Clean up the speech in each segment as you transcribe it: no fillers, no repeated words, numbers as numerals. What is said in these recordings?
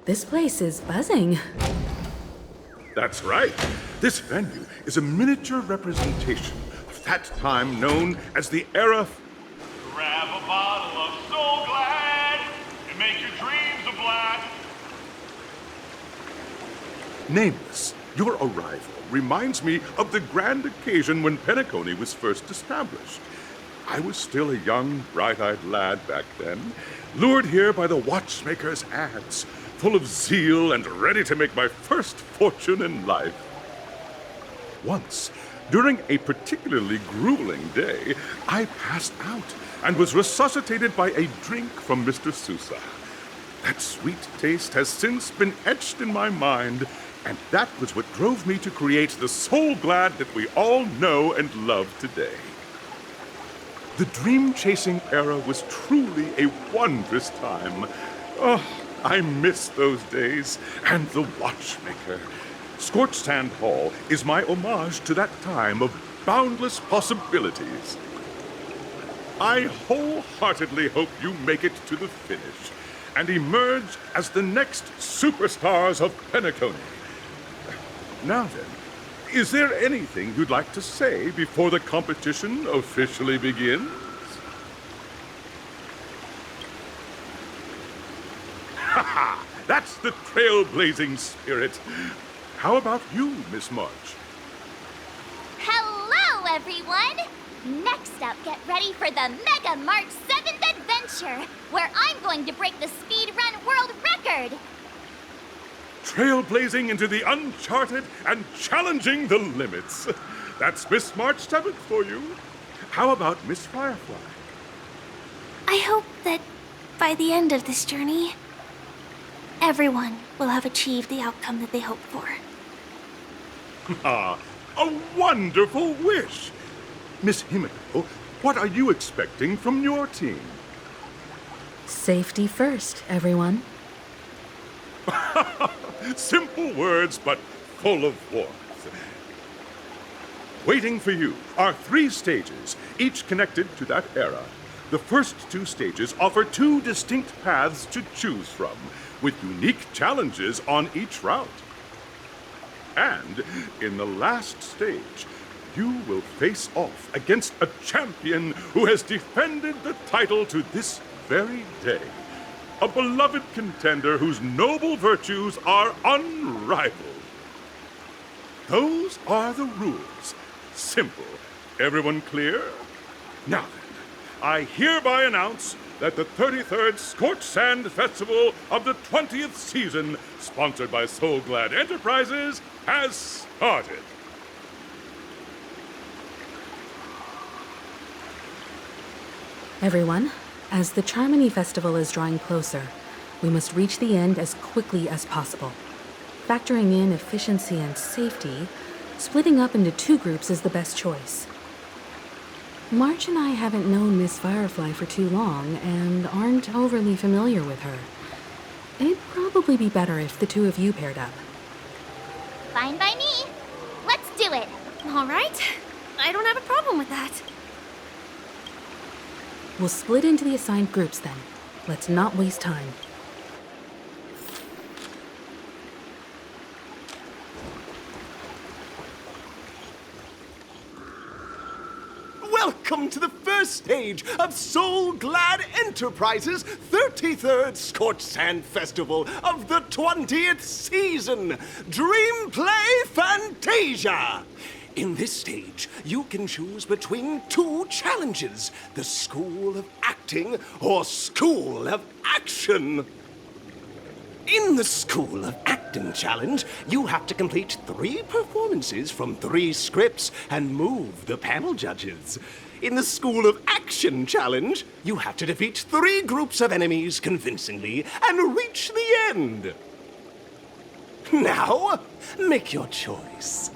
This place is buzzing. That's right. This venue is a miniature representation of that time known as the era. Grab a bottle of Soul Glad and make your dreams a blast. Nameless, your arrival reminds me of the grand occasion when Penacony was first established. I was still a young, bright-eyed lad back then, lured here by the watchmaker's ads, full of zeal and ready to make my first fortune in life. Once, during a particularly grueling day, I passed out and was resuscitated by a drink from Mr. Sousa. That sweet taste has since been etched in my mind, and that was what drove me to create the Soul Glad that we all know and love today. The dream-chasing era was truly a wondrous time. Oh, I miss those days, and the watchmaker. Scorched Sand Hall is my homage to that time of boundless possibilities. I wholeheartedly hope you make it to the finish and emerge as the next superstars of Penacony. Now then, is there anything you'd like to say before the competition officially begins? Ha ha! That's the trailblazing spirit. How about you, Miss March? Hello, everyone! Next up, get ready for the Mega March 7th Adventure, where I'm going to break the speedrun world record! Trailblazing into the uncharted and challenging the limits. That's Miss March 7th for you. How about Miss Firefly? I hope that by the end of this journey, everyone will have achieved the outcome that they hoped for. Ah, a wonderful wish! Miss Himiko, what are you expecting from your team? Safety first, everyone. Simple words, but full of warmth. Waiting for you are 3 stages, each connected to that era. The first 2 stages offer 2 distinct paths to choose from, with unique challenges on each route. And in the last stage, you will face off against a champion who has defended the title to this very day. A beloved contender whose noble virtues are unrivaled. Those are the rules. Simple. Everyone clear? Now then, I hereby announce that the 33rd Scorched Sand Festival of the 20th season, sponsored by Soul Glad Enterprises, has started. Everyone, as the Charmony Festival is drawing closer, we must reach the end as quickly as possible. Factoring in efficiency and safety, splitting up into 2 groups is the best choice. March and I haven't known Miss Firefly for too long and aren't overly familiar with her. It'd probably be better if the 2 of you paired up. Fine by me. Let's do it. All right. I don't have a problem with that. We'll split into the assigned groups then. Let's not waste time. Welcome to the first stage of Soul Glad Enterprises' 33rd Scorched Sand Festival of the 20th season, Dream Play Fantasia. In this stage, you can choose between 2 challenges, the School of Acting or School of Action. In the School of Acting challenge, you have to complete 3 performances from 3 scripts and move the panel judges. In the School of Action challenge, you have to defeat 3 groups of enemies convincingly and reach the end. Now, make your choice.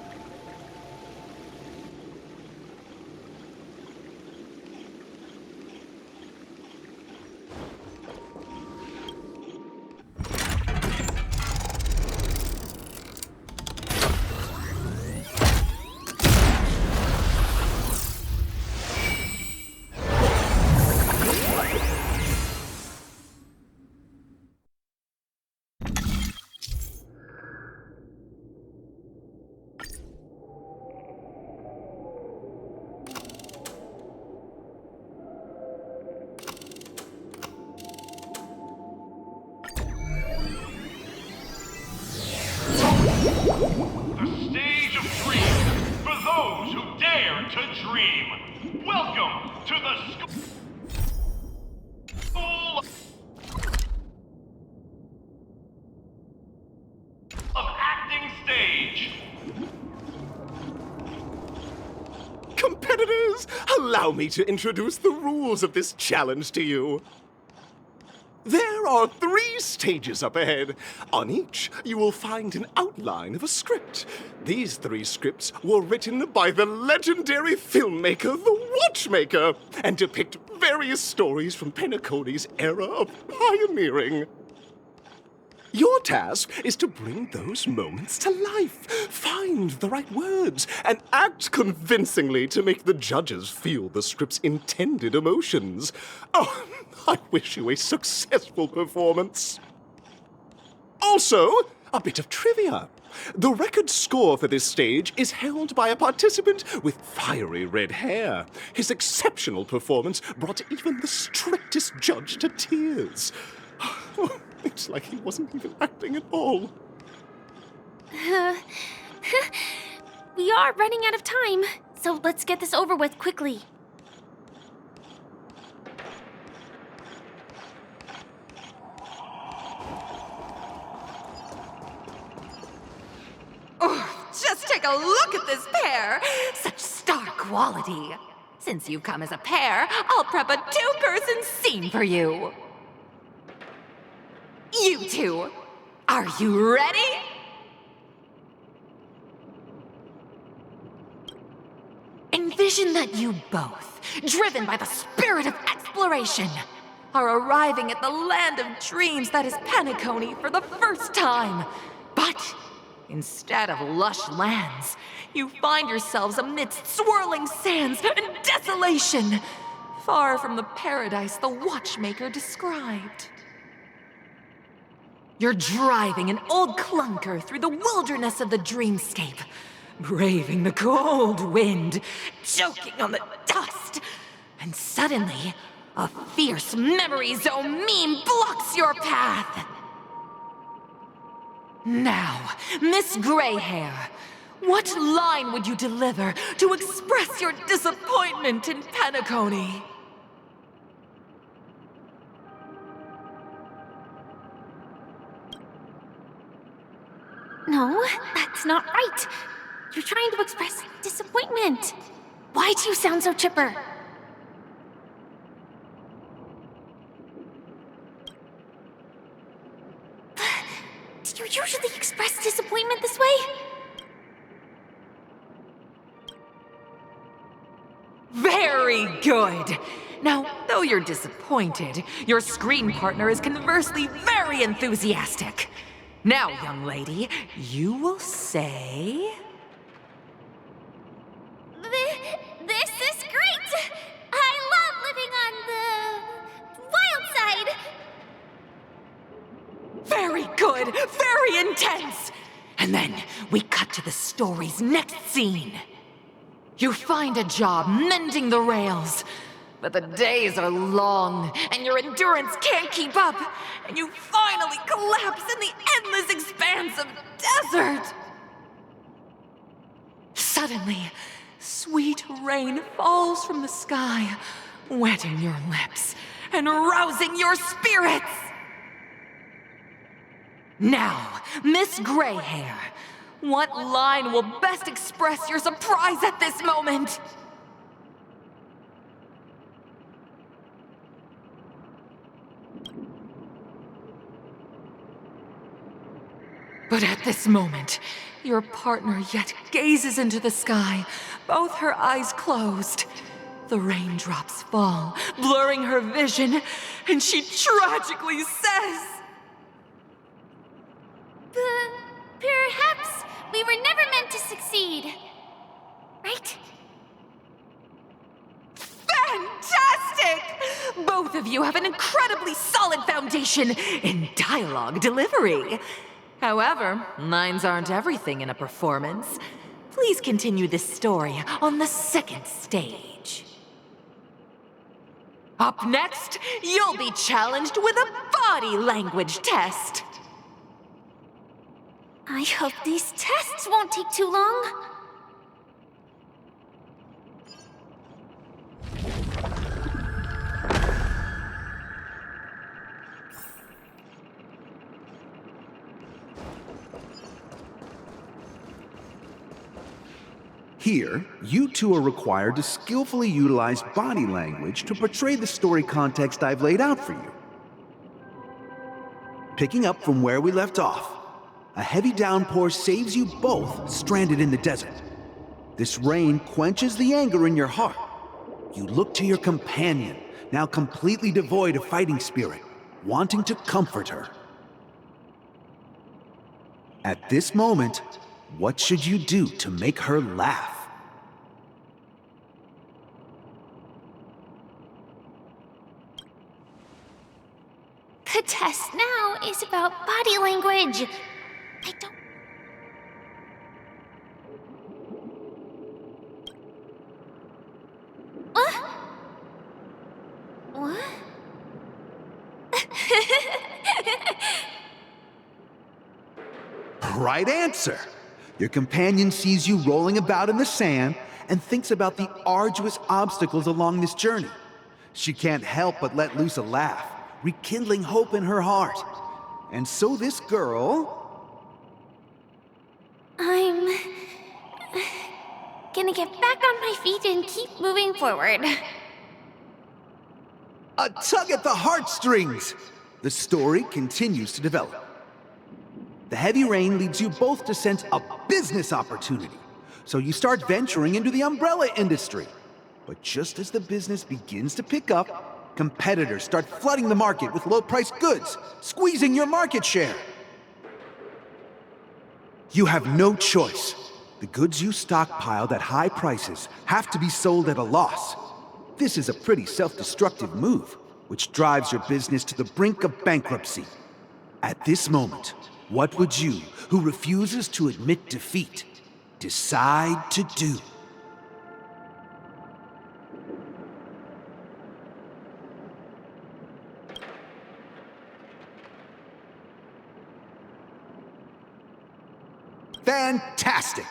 Dream. Welcome to the School of Acting Stage. Competitors, allow me to introduce the rules of this challenge to you. There are 3 stages up ahead. On each, you will find an outline of a script. These 3 scripts were written by the legendary filmmaker, The Watchmaker, and depict various stories from Penacony's era of pioneering. Your task is to bring those moments to life, find the right words, and act convincingly to make the judges feel the script's intended emotions. Oh, I wish you a successful performance. Also, a bit of trivia. The record score for this stage is held by a participant with fiery red hair. His exceptional performance brought even the strictest judge to tears. It's like he wasn't even acting at all. We are running out of time, so let's get this over with quickly. Oh, just take a look at this pair! Such star quality. Since you've come as a pair, I'll prep a 2-person scene for you. You two, are you ready? Envision that you both, driven by the spirit of exploration, are arriving at the land of dreams that is Penacony for the first time. But instead of lush lands, you find yourselves amidst swirling sands and desolation, far from the paradise the Watchmaker described. You're driving an old clunker through the wilderness of the dreamscape, braving the cold wind, choking on the dust, and suddenly, a fierce memory zone meme blocks your path. Now, Miss Greyhair, what line would you deliver to express your disappointment in Penacony? No, that's not right. You're trying to express disappointment. Why do you sound so chipper? Do you usually express disappointment this way? Very good! Now, though you're disappointed, your screen partner is conversely very enthusiastic. Now, young lady, you will say... This is great! I love living on the wild side! Very good! Very intense! And then we cut to the story's next scene. You find a job mending the rails, but the days are long, and your endurance can't keep up, and you finally collapse in the endless expanse of desert. Suddenly, sweet rain falls from the sky, wetting your lips and rousing your spirits. Now, Miss Greyhair, what line will best express your surprise at this moment? But at this moment, your partner yet gazes into the sky, both her eyes closed. The raindrops fall, blurring her vision, and she tragically says... Perhaps we were never meant to succeed. Right? Fantastic! Both of you have an incredibly solid foundation in dialogue delivery. However, lines aren't everything in a performance. Please continue this story on the 2nd stage. Up next, you'll be challenged with a body language test. I hope these tests won't take too long. Here, you two are required to skillfully utilize body language to portray the story context I've laid out for you. Picking up from where we left off, a heavy downpour saves you both stranded in the desert. This rain quenches the anger in your heart. You look to your companion, now completely devoid of fighting spirit, wanting to comfort her. At this moment, what should you do to make her laugh? The test now is about body language. I don't... What? Right answer! Your companion sees you rolling about in the sand and thinks about the arduous obstacles along this journey. She can't help but let loose a laugh, rekindling hope in her heart. And so this girl... I'm gonna get back on my feet and keep moving forward. A tug at the heartstrings! The story continues to develop. The heavy rain leads you both to sense a business opportunity, so you start venturing into the umbrella industry. But just as the business begins to pick up, competitors start flooding the market with low-priced goods, squeezing your market share. You have no choice. The goods you stockpiled at high prices have to be sold at a loss. This is a pretty self-destructive move, which drives your business to the brink of bankruptcy. At this moment, what would you, who refuses to admit defeat, decide to do? Fantastic!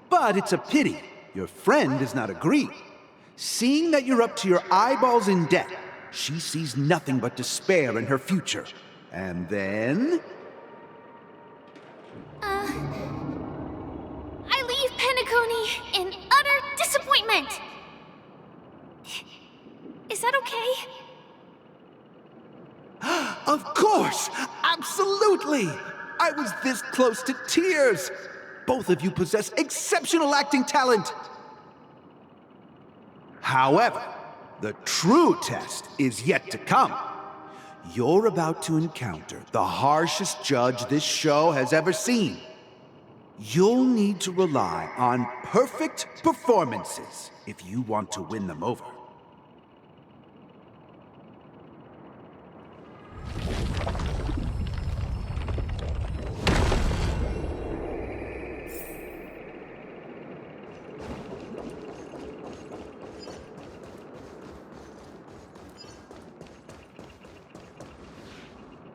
But it's a pity your friend does not agree. Seeing that you're up to your eyeballs in debt, she sees nothing but despair in her future. And then... I leave Penacony in utter disappointment. Is that okay? Of course! Absolutely! I was this close to tears! Both of you possess exceptional acting talent! However, the true test is yet to come. You're about to encounter the harshest judge this show has ever seen. You'll need to rely on perfect performances if you want to win them over.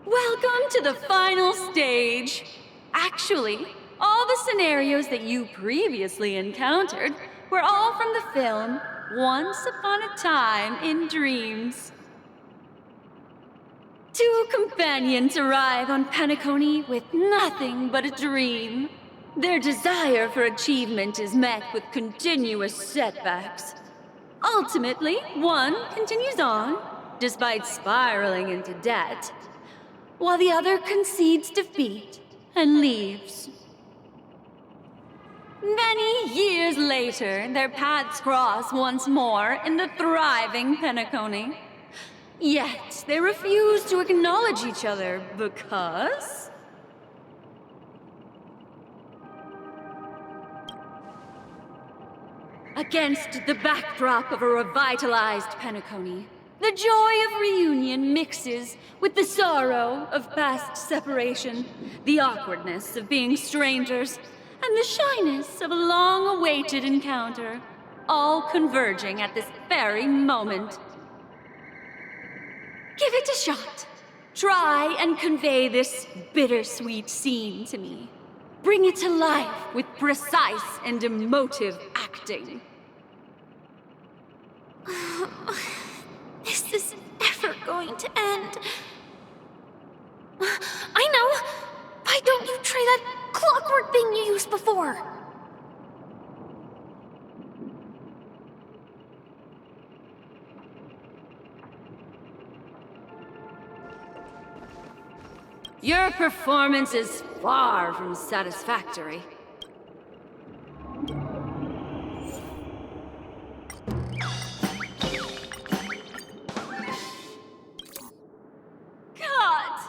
Welcome to the final stage. Actually, all the scenarios that you previously encountered were all from the film Once Upon a Time in Dreams. Two companions arrive on Penacony with nothing but a dream. Their desire for achievement is met with continuous setbacks. Ultimately, one continues on, despite spiraling into debt, while the other concedes defeat and leaves. Many years later, their paths cross once more in the thriving Penacony. Yet, they refuse to acknowledge each other because... Against the backdrop of a revitalized Penacony, the joy of reunion mixes with the sorrow of past separation, the awkwardness of being strangers, and the shyness of a long-awaited encounter, all converging at this very moment. Give it a shot. Try and convey this bittersweet scene to me. Bring it to life with precise and emotive acting. Is this ever going to end? I know! Why don't you try that clockwork thing you used before? Your performance is far from satisfactory. God!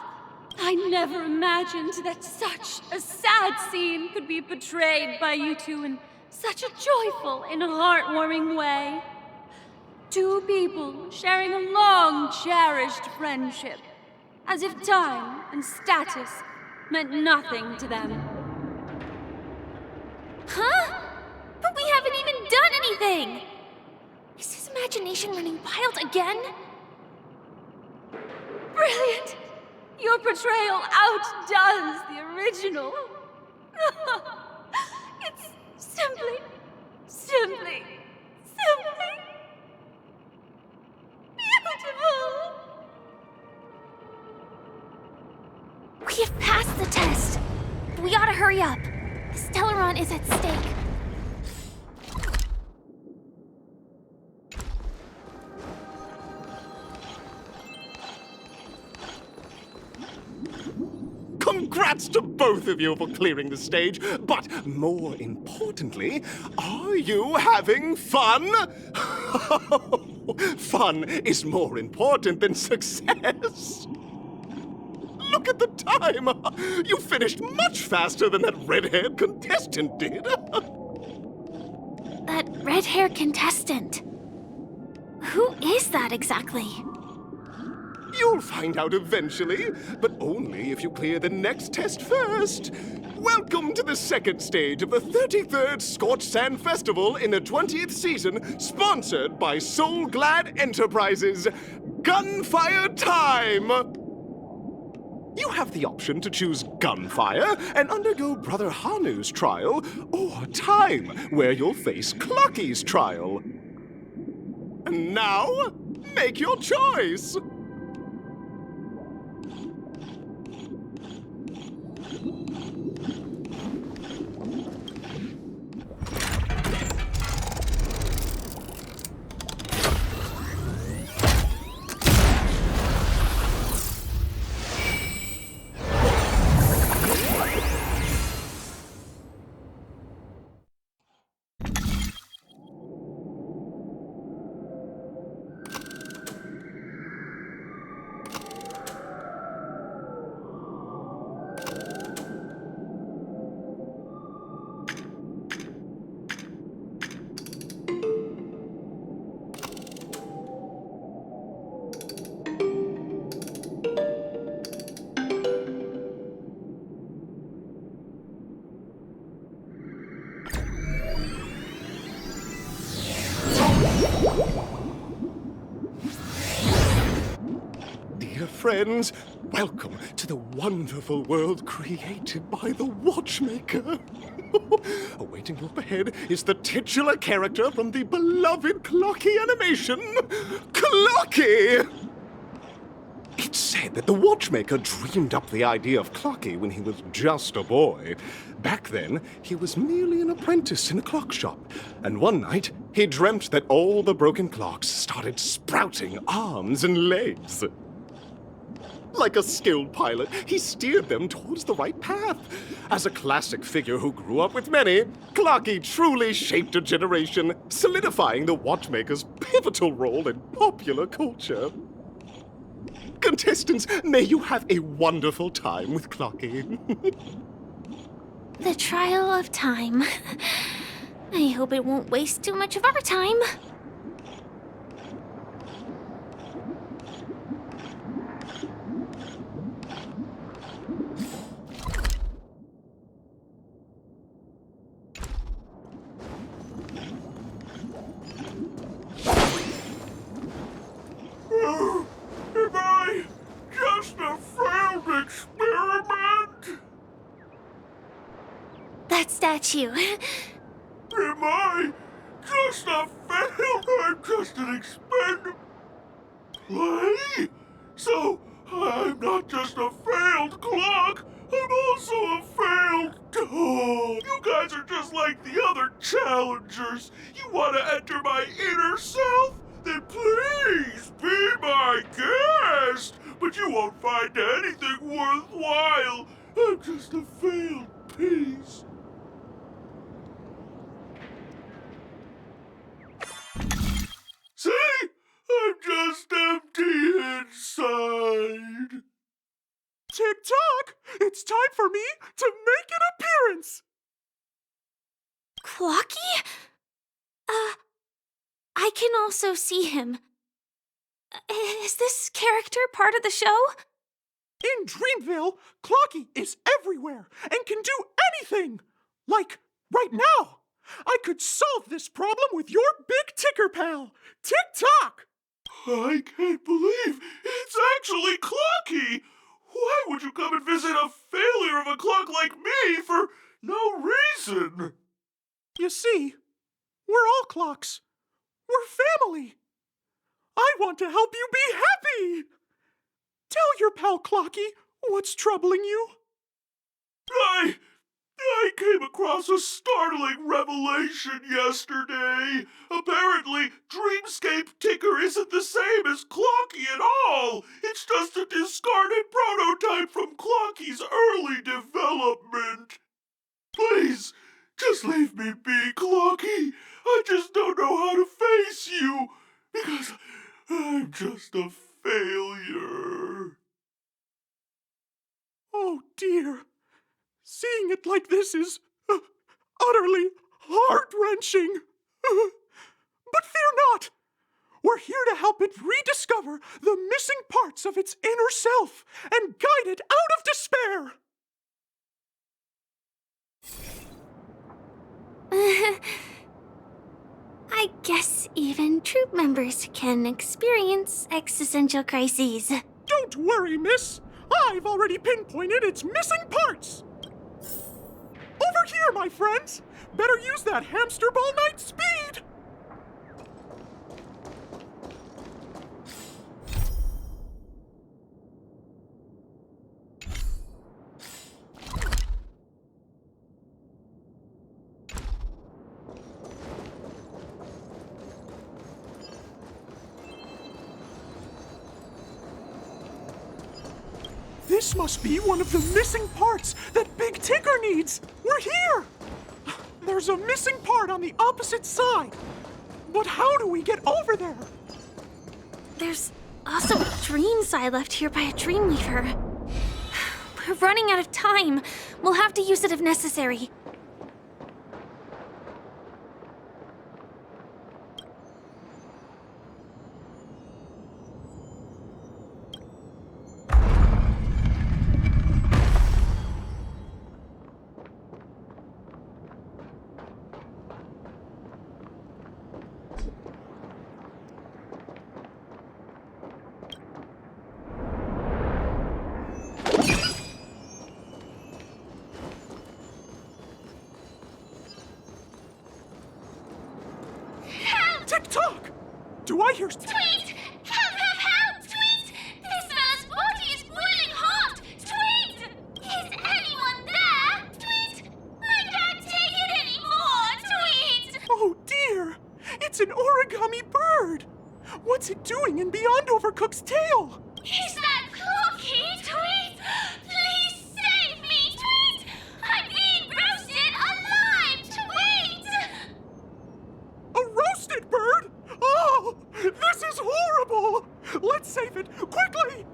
I never imagined that such a sad scene could be portrayed by you two in such a joyful and heartwarming way. Two people sharing a long cherished friendship, as if time and status meant nothing to them. Huh? But we haven't even done anything! Is his imagination running wild again? Brilliant! Your portrayal outdoes the original. It's simply beautiful. We have passed the test. We ought to hurry up. The Stellaron is at stake. Congrats to both of you for clearing the stage, but more importantly, are you having fun? Fun is more important than success. Look at the time! You finished much faster than that red-haired contestant did. That red-haired contestant. Who is that exactly? You'll find out eventually, but only if you clear the next test first. Welcome to the second stage of the 33rd Scorched Sand Festival in the 20th season, sponsored by Soul Glad Enterprises. Gunfire time! You have the option to choose Gunfire and undergo Brother Hanu's trial, or Time, where you'll face Clucky's trial. And now, make your choice! Dear friends, welcome to the wonderful world created by the Watchmaker. Awaiting you up ahead is the titular character from the beloved Clocky animation, Clocky! It's said that the Watchmaker dreamed up the idea of Clocky when he was just a boy. Back then, he was merely an apprentice in a clock shop, and one night, he dreamt that all the broken clocks started sprouting arms and legs. Like a skilled pilot, he steered them towards the right path. As a classic figure who grew up with many, Clocky truly shaped a generation, solidifying the Watchmaker's pivotal role in popular culture. Contestants, may you have a wonderful time with Clocky. The trial of time. I hope it won't waste too much of our time. Am I just a failed experiment? That statue. Am I just a failed? I'm just an experiment. Play? So I'm not just a failed clock. I'm also a failed dog. You guys are just like the other challengers. You want to enter my inner self? Then please be my guest. but you won't find anything worthwhile. I'm just a failed piece. See? I'm just empty inside. Tick-tock! It's time for me to make an appearance! Clocky? I can also see him. Is this character part of the show? In Dreamville, Clocky is everywhere and can do anything! Like, right now! I could solve this problem with your big ticker pal, Tick-tock! I can't believe it's actually Clocky! Why would you come and visit a failure of a clock like me for no reason? You see, we're all clocks. We're family. I want to help you be happy! Tell your pal Clocky what's troubling you. I came across a startling revelation yesterday. Apparently, Dreamscape Ticker isn't the same as Clocky at all. It's just a discarded prototype from Clocky's early development. Please, just leave me be, Clocky. I just don't know how to face you, because I'm just a failure. Oh dear. Seeing it like this is utterly heart-wrenching. But fear not. We're here to help it rediscover the missing parts of its inner self and guide it out of despair. I guess even troop members can experience existential crises. Don't worry, miss. I've already pinpointed its missing parts. Over here, my friends! Better use that hamster ball knight speed! This must be one of the missing parts that Big Ticker needs! We're here! There's a missing part on the opposite side. But how do we get over there? There's also a dream side left here by a Dreamweaver. We're running out of time. We'll have to use it if necessary. Tick-tock! Do I hear... Tweet! Help! Tweet! This fellow's body is boiling hot! Tweet! Is anyone there? Tweet! I can't take it anymore! Tweet! Oh dear! It's an origami bird! What's it doing in Beyond Overcooked's tail? Is that Clocky? Tweet! Please save me! Tweet! I'm being roasted alive! Tweet! A roasted bird? Oh! This is horrible! Let's save it, quickly!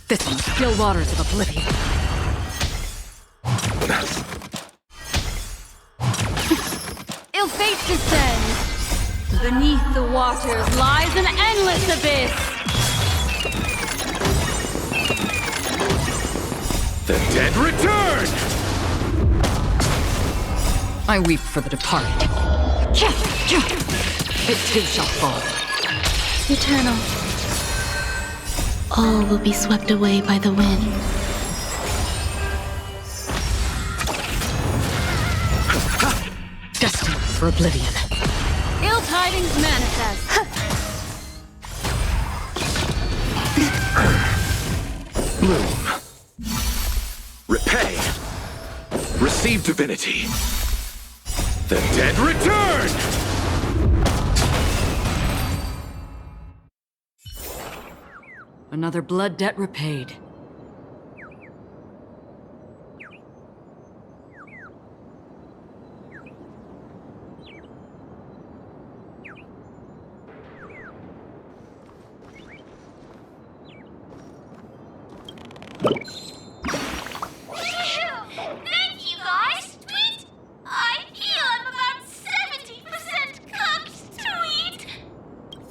This one's still waters of oblivion. Ill fate descends. Beneath the waters lies an endless abyss. The dead return! I weep for the departed. It too shall fall. Eternal. All will be swept away by the wind. Destined for oblivion. Ill tidings manifest. Bloom. Repay. Receive divinity. The dead return! Another blood debt repaid. Thank you, guys! Tweet! I feel I'm about 70% cooked, Tweet!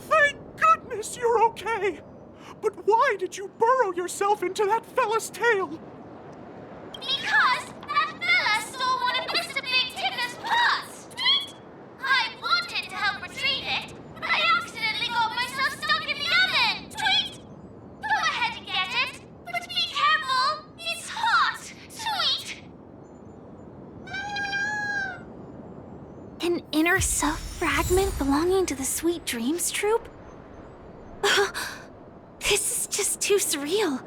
Thank goodness you're okay! But why did you burrow yourself into that fella's tail? Because that fella stole one of Mr. Big Ticker's pots, Tweet! I wanted to help retrieve it, but I accidentally got myself stuck in the oven, Tweet! Go ahead and get it, but be careful! It's hot, Tweet! An inner self fragment belonging to the Sweet Dreams troupe? This is just too surreal.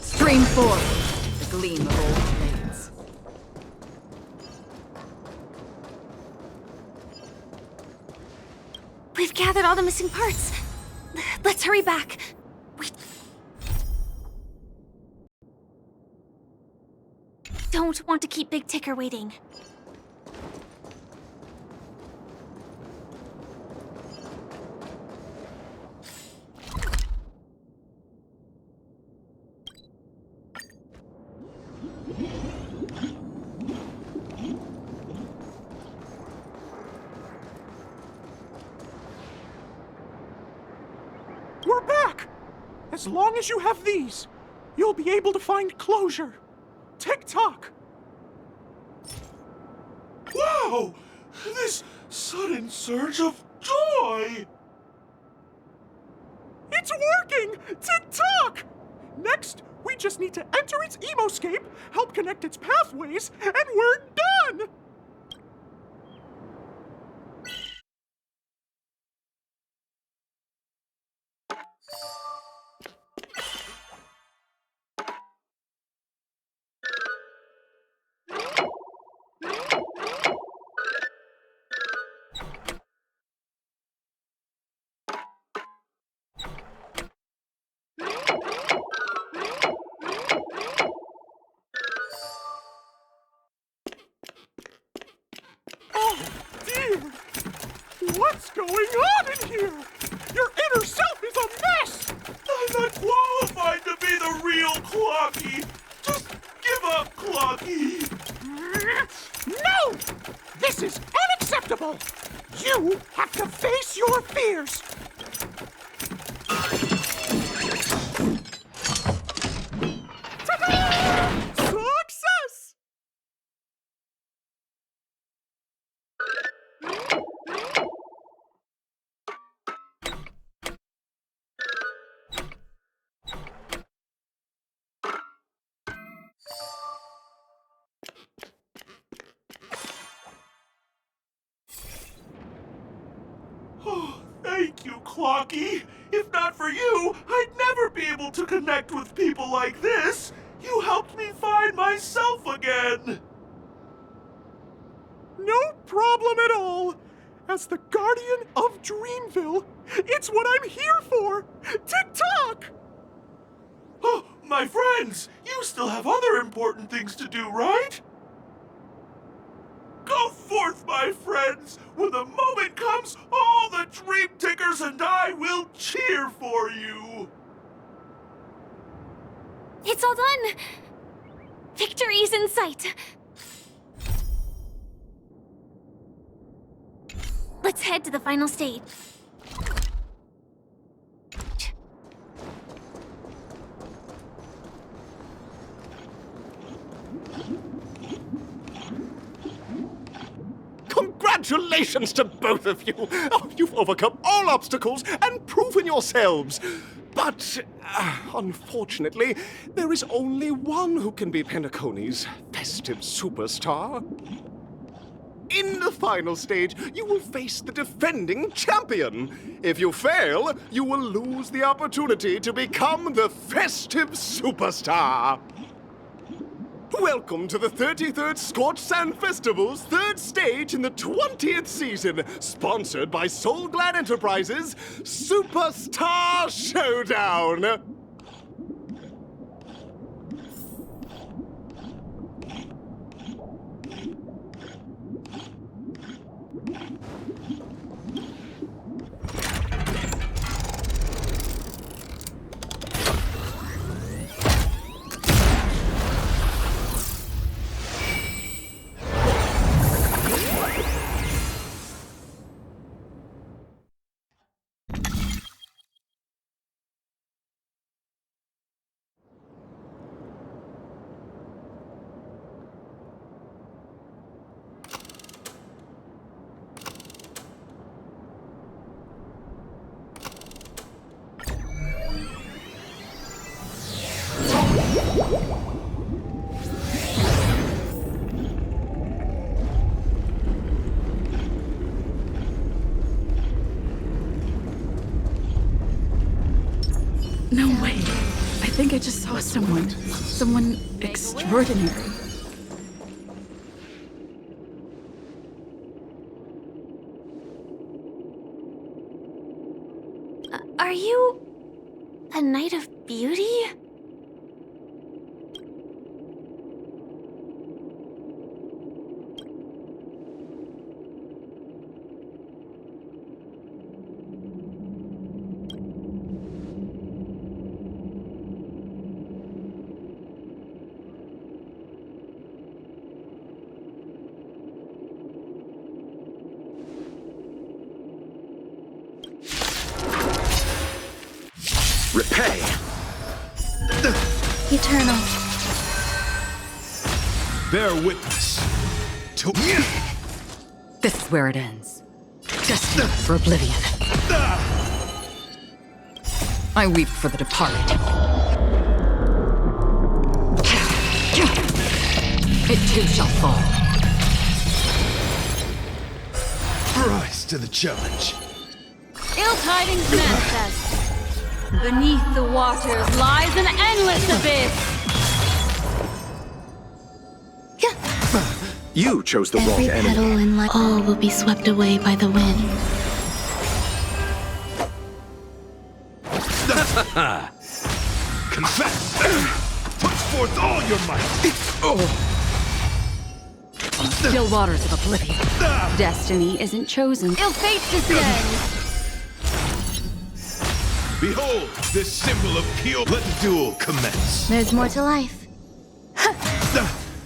Stream forth, the gleam of old blades. We've gathered all the missing parts. Let's hurry back. We don't want to keep Big Ticker waiting. We're back! As long as you have these, you'll be able to find closure. Tick-tock! Wow! This sudden surge of joy! It's working! Tick-tock! Next, we just need to enter its emoscape, help connect its pathways, and we're done! What's going on in here? Your inner self is a mess! I'm not qualified to be the real Clocky! Just give up, Clocky! No! This is unacceptable! You have to face your fears! Ta-da! Success! Oh, thank you, Clocky. If not for you, I'd never be able to connect with people like this. You helped me find myself again. problem at all. As the guardian of Dreamville, it's what I'm here for. Tick-tock! Oh, my friends, you still have other important things to do, right? Go forth, my friends! When the moment comes, all the Dream Tickers and I will cheer for you! It's all done! Victory's in sight! Let's head to the final stage. Congratulations to both of you! Oh, you've overcome all obstacles and proven yourselves! But, unfortunately, there is only one who can be Penacony's festive superstar. In the final stage, you will face the defending champion. If you fail, you will lose the opportunity to become the festive superstar. Welcome to the 33rd Scorched Sand Festival's third stage in the 20th season, sponsored by Soul Glad Enterprises' Superstar Showdown. No way. I think I just saw someone extraordinary. Are you a Knight of Beauty? Repay! Eternal. Bear witness to This is where it ends. Destined for oblivion. I weep for the departed. It too shall fall. rise to the challenge. Ill tidings manifest. Beneath the waters lies an endless abyss. You chose the wrong Every enemy. petal in life, all will be swept away by the wind. Confess! Put forth all your might! Still waters of oblivion. Destiny isn't chosen. Ill fate descends. Behold, this symbol of pure. Let the duel commence. There's more to life.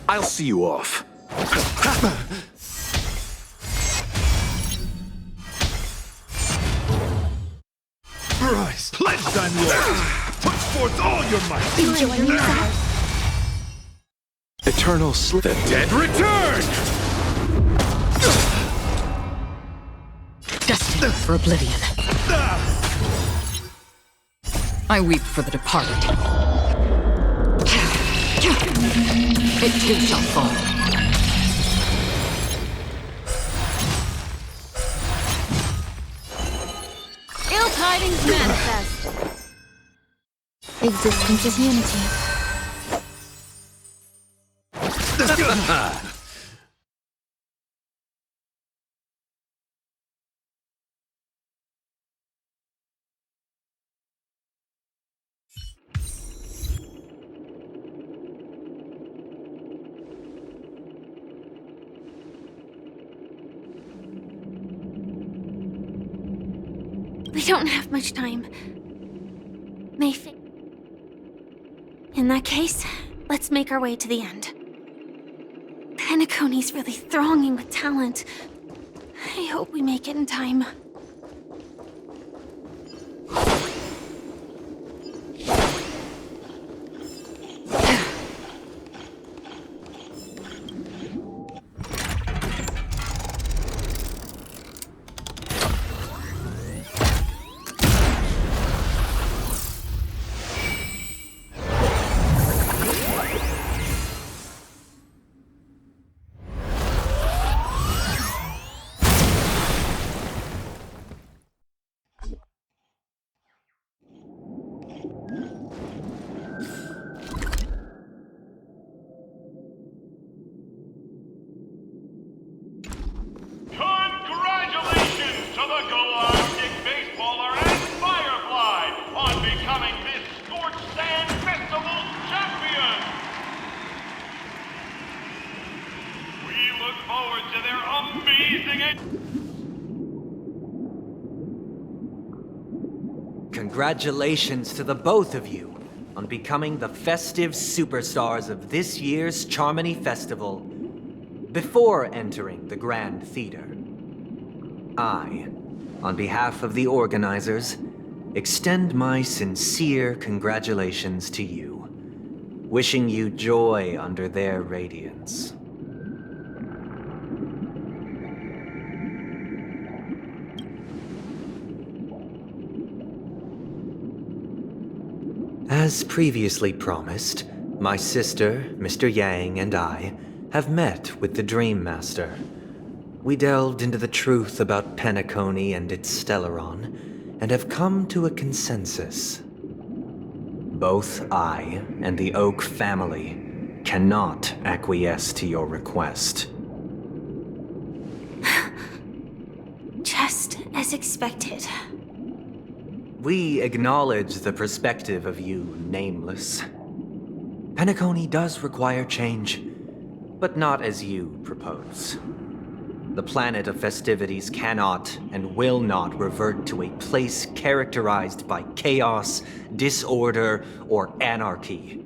I'll see you off. Rise, pledge thine loyalty. Put forth all your might. Enjoy yourself. Eternal slip. The dead return! Destined for oblivion. I weep for the departed. It too shall fall. Ill tidings manifest. Existence is unity. We don't have much time. In that case, let's make our way to the end. Penacony's really thronging with talent. I hope we make it in time. Congratulations to the Galactic Baseballer and Firefly on becoming this Scorched Sand Festival champion! We look forward to their amazing... Congratulations to the both of you on becoming the festive superstars of this year's Charmony Festival. Before entering the Grand Theater, I, on behalf of the organizers, extend my sincere congratulations to you, wishing you joy under their radiance. As previously promised, my sister, Mr. Yang, and I have met with the Dream Master. We delved into the truth about Penacony and its Stellaron, and have come to a consensus. Both I and the Oak family cannot acquiesce to your request. Just as expected. We acknowledge the perspective of you, Nameless. Penacony does require change, but not as you propose. The planet of festivities cannot and will not revert to a place characterized by chaos, disorder, or anarchy.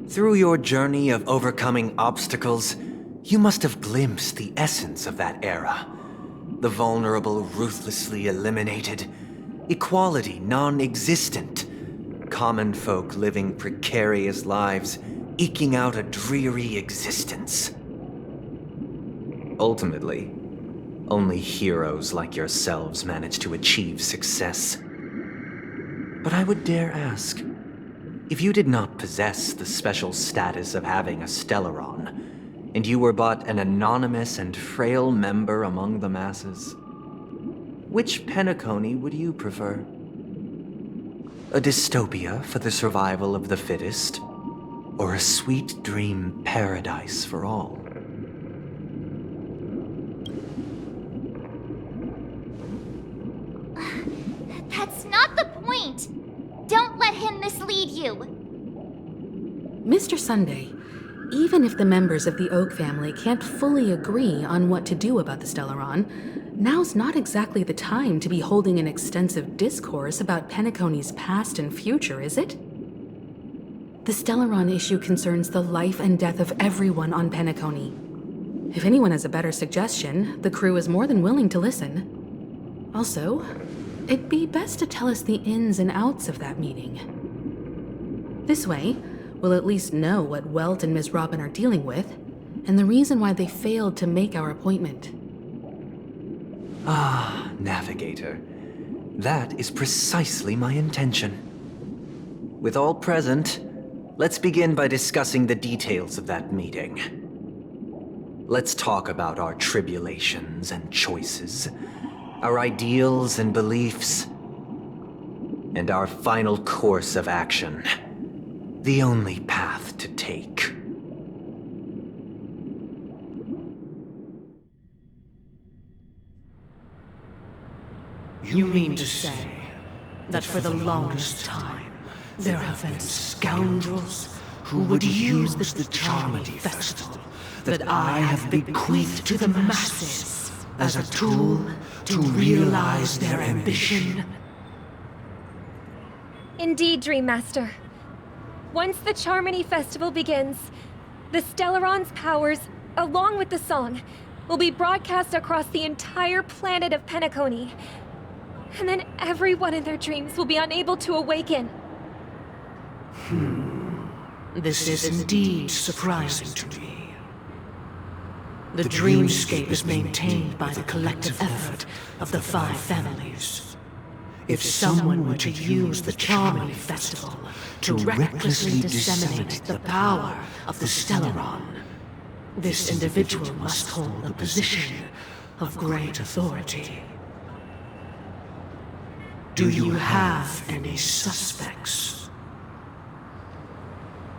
Through your journey of overcoming obstacles, you must have glimpsed the essence of that era. The vulnerable ruthlessly eliminated, equality non-existent, common folk living precarious lives, eking out a dreary existence. Ultimately, only heroes like yourselves manage to achieve success. But I would dare ask, if you did not possess the special status of having a Stellaron, and you were but an anonymous and frail member among the masses, which Penacony would you prefer? A dystopia for the survival of the fittest, or a sweet dream paradise for all? That's not the point! Don't let him mislead you! Mr. Sunday, even if the members of the Oak family can't fully agree on what to do about the Stellaron, now's not exactly the time to be holding an extensive discourse about Penacony's past and future, is it? The Stellaron issue concerns the life and death of everyone on Penacony. If anyone has a better suggestion, the crew is more than willing to listen. Also, it'd be best to tell us the ins and outs of that meeting. This way, we'll at least know what Welt and Ms. Robin are dealing with, and the reason why they failed to make our appointment. Ah, Navigator. That is precisely my intention. With all present, let's begin by discussing the details of that meeting. Let's talk about our tribulations and choices, our ideals and beliefs, and our final course of action. The only path to take. You mean to say that for the longest time, there have been scoundrels who would use the Charmony Festival that I have bequeathed to the masses as a tool to realize their ambition? Indeed, Dream Master. Once the Charmony Festival begins, the Stellaron's powers, along with the song, will be broadcast across the entire planet of Penacony. And then everyone in their dreams will be unable to awaken. This is indeed surprising to me. The dreamscape is maintained by the collective effort of the 5 families. If someone were to use the Charmony Festival to recklessly disseminate the power of the Stellaron, this individual must hold a position of great authority. Do you have any suspects?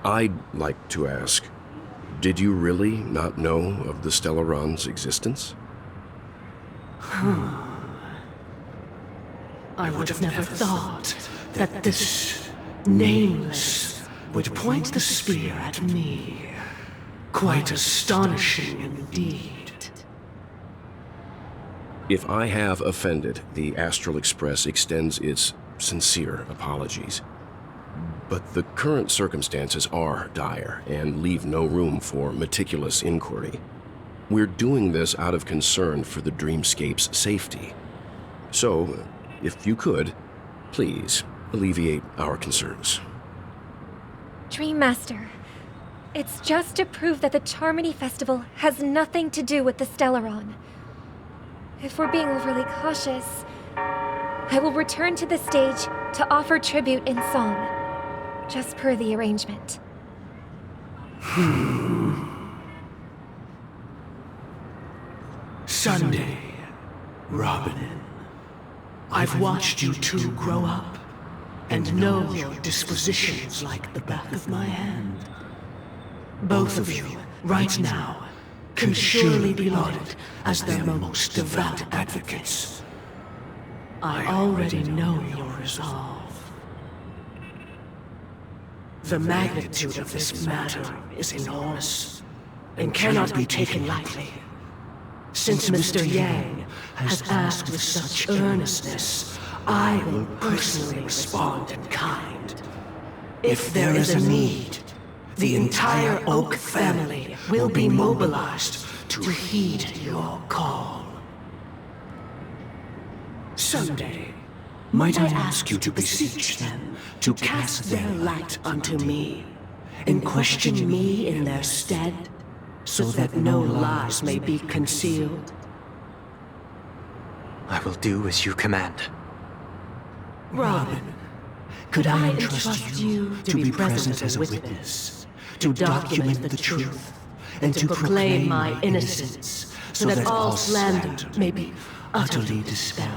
I'd like to ask, did you really not know of the Stellaron's existence? I would have never thought that this nameless would point the spear at me. Quite astonishing indeed. If I have offended, the Astral Express extends its sincere apologies. But the current circumstances are dire and leave no room for meticulous inquiry. We're doing this out of concern for the dreamscape's safety. So, if you could, please alleviate our concerns. Dream Master, it's just to prove that the Charmony Festival has nothing to do with the Stellaron. If we're being overly cautious, I will return to the stage to offer tribute in song, just per the arrangement. Sunday, Robin. I've watched you two grow up, and know your dispositions like the back of my hand. Both of you, right now, can surely be lauded as their most devout advocates. I already know your resolve. The magnitude of this matter is enormous, and cannot be taken lightly. Since Mr. Yang has asked with such earnestness, I will personally respond in kind. If there is a need, the entire Oak family will be mobilized to heed your call. Someday, might I ask you to beseech them to cast their light unto me, and question me in their stead, so that no lies may be concealed? I will do as you command. Robin, could I entrust you to be present as a witness, to document the truth, and to proclaim my innocence, so that all slander may be utterly dispelled?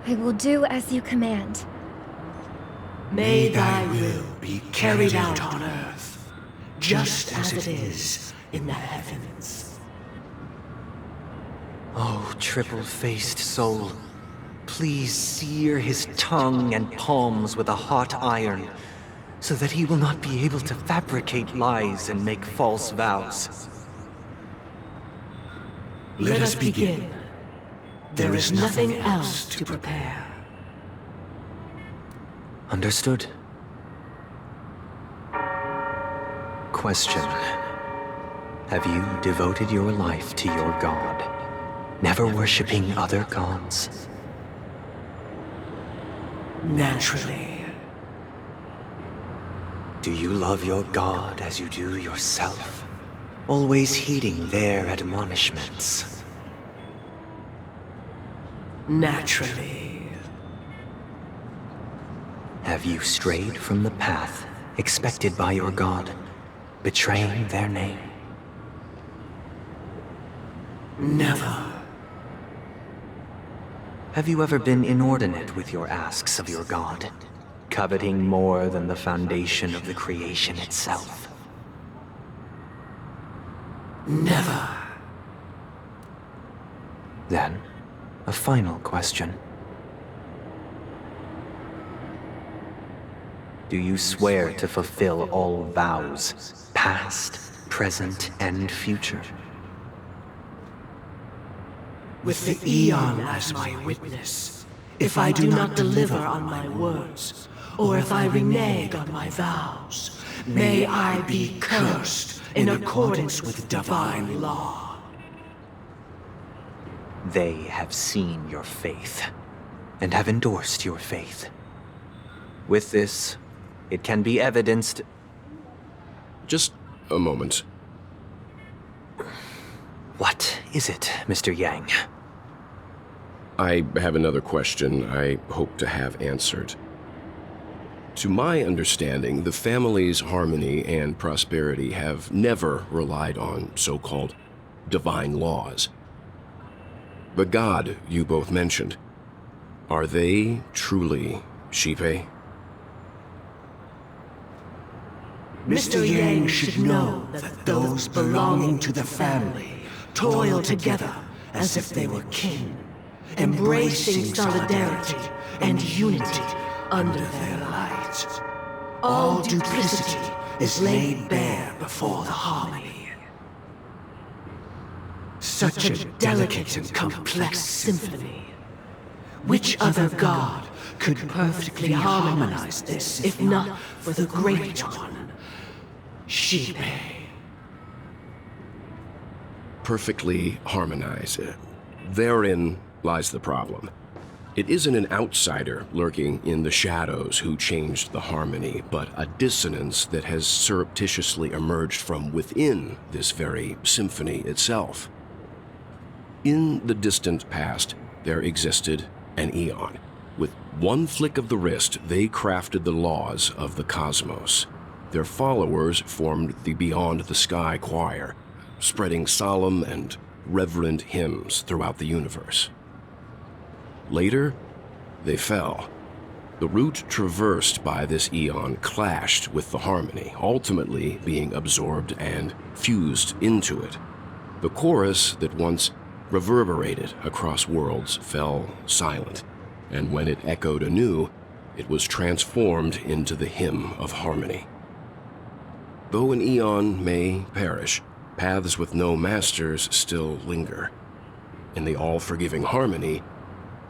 I will do as you command. May thy will be carried out on earth, just as it is in the heavens. Oh, triple-faced soul, please sear his tongue and palms with a hot iron, so that he will not be able to fabricate lies and make false vows. Let us begin. There is nothing else to prepare. Understood. Question. Have you devoted your life to your god, never worshipping other gods? Naturally. Do you love your god as you do yourself, always heeding their admonishments? Naturally. Have you strayed from the path expected by your god, betraying their name? Never. Have you ever been inordinate with your asks of your god, coveting more than the foundation of the creation itself? Never. Then, a final question. Do you swear to fulfill all vows, past, present, and future? With the Eon as my witness, if I do not deliver on my words, or if I renege on my vows, may I be cursed in accordance with divine law. They have seen your faith, and have endorsed your faith. With this, it can be evidenced... Just a moment. What is it, Mr. Yang? I have another question I hope to have answered. To my understanding, the family's harmony and prosperity have never relied on so-called divine laws. The god you both mentioned, are they truly Xipe? Mr. Yang should know that those belonging to the family toil together as if they were kin, embracing solidarity and unity under their light. All duplicity is laid bare before the harmony. Such a delicate and complex symphony. Which other god could perfectly harmonize this, if not for the great one, Xipe? Perfectly harmonize. Therein lies the problem. It isn't an outsider lurking in the shadows who changed the harmony, but a dissonance that has surreptitiously emerged from within this very symphony itself. In the distant past, there existed an Eon. With one flick of the wrist, they crafted the laws of the cosmos. Their followers formed the Beyond the Sky Choir, spreading solemn and reverent hymns throughout the universe. Later, they fell. The route traversed by this Eon clashed with the harmony, ultimately being absorbed and fused into it. The chorus that once reverberated across worlds fell silent, and when it echoed anew, it was transformed into the hymn of harmony. Though an Eon may perish, paths with no masters still linger. In the all-forgiving harmony,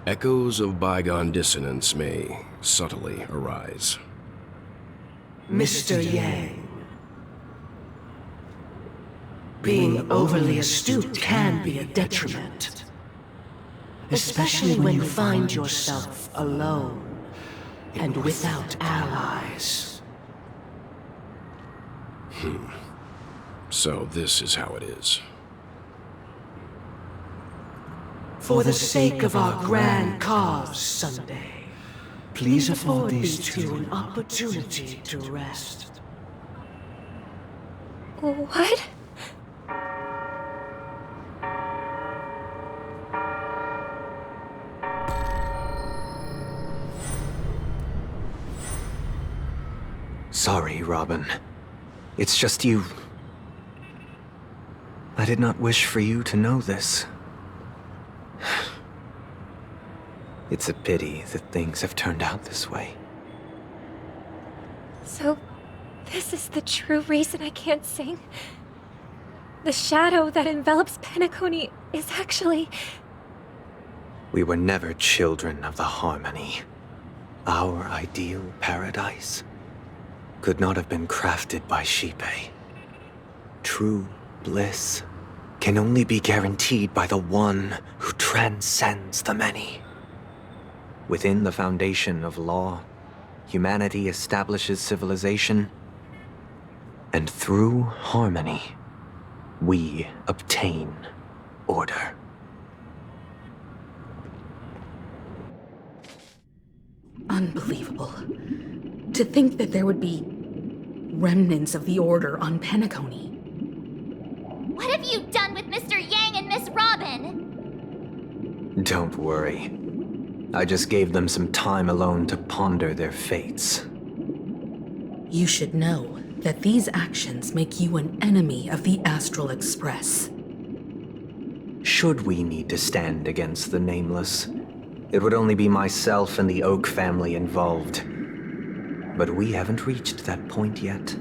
echoes of bygone dissonance may subtly arise. Mr. Yang, being overly astute can be a detriment, especially when you find yourself alone and without allies. So this is how it is. For the sake of our grand cause someday, please afford these two an opportunity to rest. What? Sorry, Robin. It's just you. I did not wish for you to know this. It's a pity that things have turned out this way. So, this is the true reason I can't sing? The shadow that envelops Penacony is actually... We were never children of the harmony. Our ideal paradise could not have been crafted by Xipe. True bliss can only be guaranteed by the one who transcends the many. Within the foundation of law, humanity establishes civilization, and through harmony, we obtain order. Unbelievable. To think that there would be remnants of the Order on Penacony. What have you done with Mr. Yang and Miss Robin? Don't worry. I just gave them some time alone to ponder their fates. You should know that these actions make you an enemy of the Astral Express. Should we need to stand against the Nameless, it would only be myself and the Oak family involved. But we haven't reached that point yet,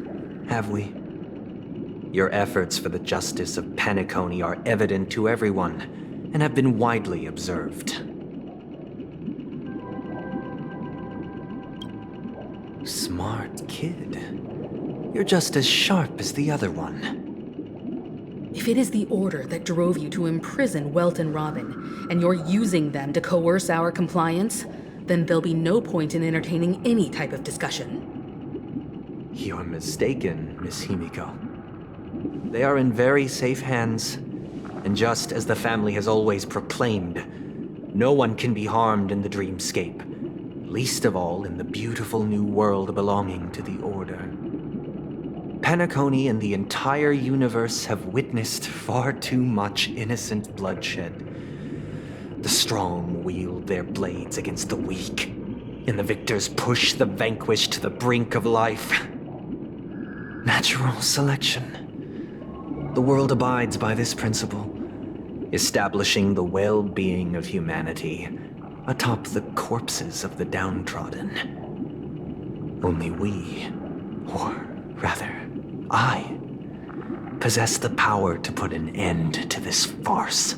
have we? Your efforts for the justice of Penacony are evident to everyone, and have been widely observed. Smart kid. You're just as sharp as the other one. If it is the Order that drove you to imprison Welt and Robin, and you're using them to coerce our compliance, then there'll be no point in entertaining any type of discussion. You're mistaken, Miss Himiko. They are in very safe hands, and just as the family has always proclaimed, no one can be harmed in the dreamscape, least of all in the beautiful new world belonging to the Order. Penacony and the entire universe have witnessed far too much innocent bloodshed. The strong wield their blades against the weak, and the victors push the vanquished to the brink of life. Natural selection. The world abides by this principle, establishing the well-being of humanity atop the corpses of the downtrodden. Only we, or rather, I, possess the power to put an end to this farce.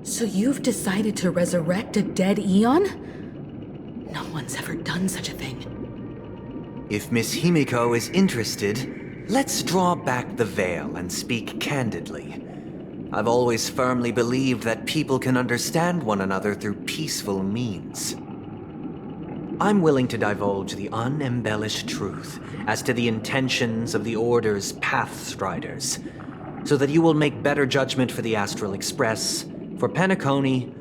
So you've decided to resurrect a dead Eon? No one's ever done such a thing. If Miss Himiko is interested, let's draw back the veil and speak candidly. I've always firmly believed that people can understand one another through peaceful means. I'm willing to divulge the unembellished truth as to the intentions of the Order's Pathstriders, so that you will make better judgment for the Astral Express, for Penacony,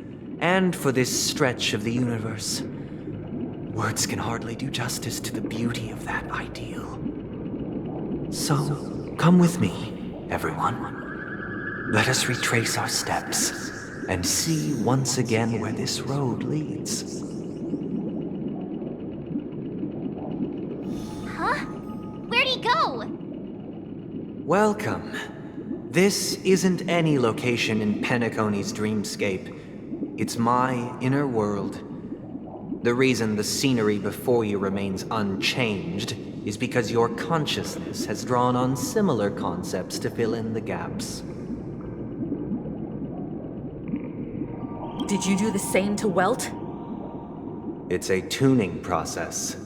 and for this stretch of the universe. Words can hardly do justice to the beauty of that ideal. So, come with me, everyone. Let us retrace our steps and see once again where this road leads. Where'd he go? Welcome. This isn't any location in Penacony's dreamscape. It's my inner world. The reason the scenery before you remains unchanged is because your consciousness has drawn on similar concepts to fill in the gaps. Did you do the same to Welt? It's a tuning process.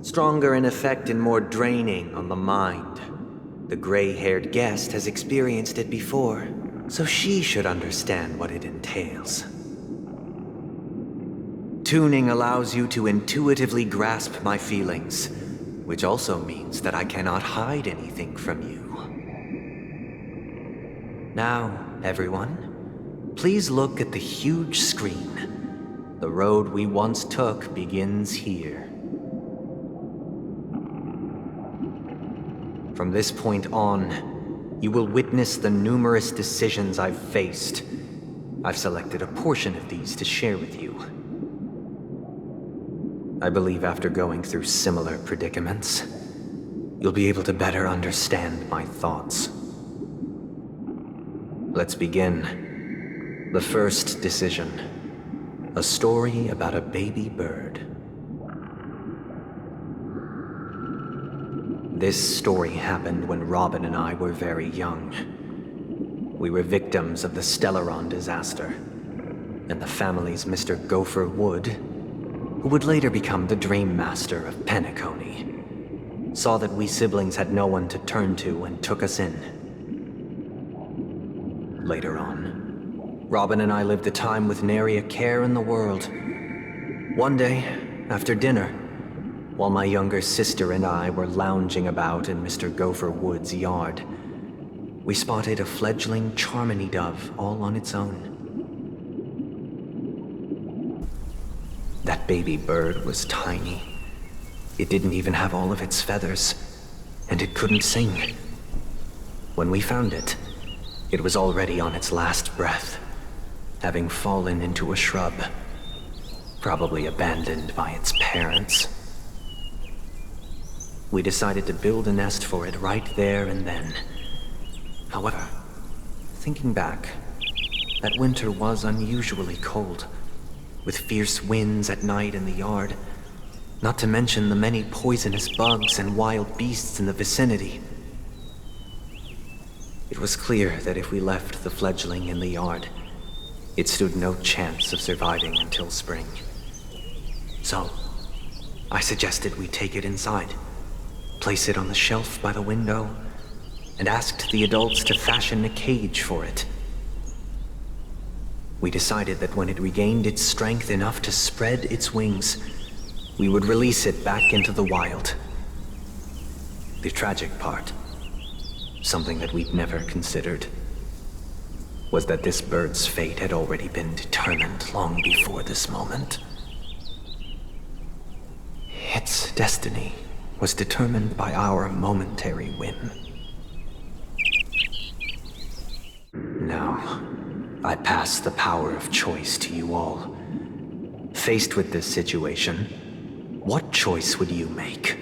Stronger in effect and more draining on the mind. The gray-haired guest has experienced it before, so she should understand what it entails. Tuning allows you to intuitively grasp my feelings, which also means that I cannot hide anything from you. Now, everyone, please look at the huge screen. The road we once took begins here. From this point on, you will witness the numerous decisions I've faced. I've selected a portion of these to share with you. I believe after going through similar predicaments, you'll be able to better understand my thoughts. Let's begin. The first decision. A story about a baby bird. This story happened when Robin and I were very young. We were victims of the Stellaron disaster, and the family's Mr. Gopher Wood, who would later become the Dream Master of Penacony, saw that we siblings had no one to turn to and took us in. Later on, Robin and I lived a time with nary a care in the world. One day, after dinner, while my younger sister and I were lounging about in Mr. Gopher Wood's yard, we spotted a fledgling Charmony dove all on its own. That baby bird was tiny. It didn't even have all of its feathers, and it couldn't sing. When we found it, it was already on its last breath, having fallen into a shrub, probably abandoned by its parents. We decided to build a nest for it right there and then. However, thinking back, that winter was unusually cold, with fierce winds at night in the yard, not to mention the many poisonous bugs and wild beasts in the vicinity. It was clear that if we left the fledgling in the yard, it stood no chance of surviving until spring. So, I suggested we take it inside, place it on the shelf by the window, and asked the adults to fashion a cage for it. We decided that when it regained its strength enough to spread its wings, we would release it back into the wild. The tragic part, something that we'd never considered, was that this bird's fate had already been determined long before this moment. Its destiny was determined by our momentary whim. Now, I pass the power of choice to you all. Faced with this situation, what choice would you make?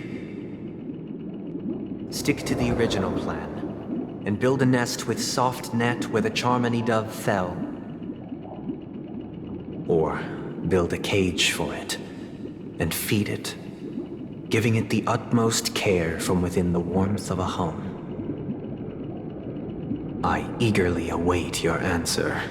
Stick to the original plan, and build a nest with soft net where the Charmony dove fell. Or build a cage for it, and feed it, giving it the utmost care from within the warmth of a home. I eagerly await your answer.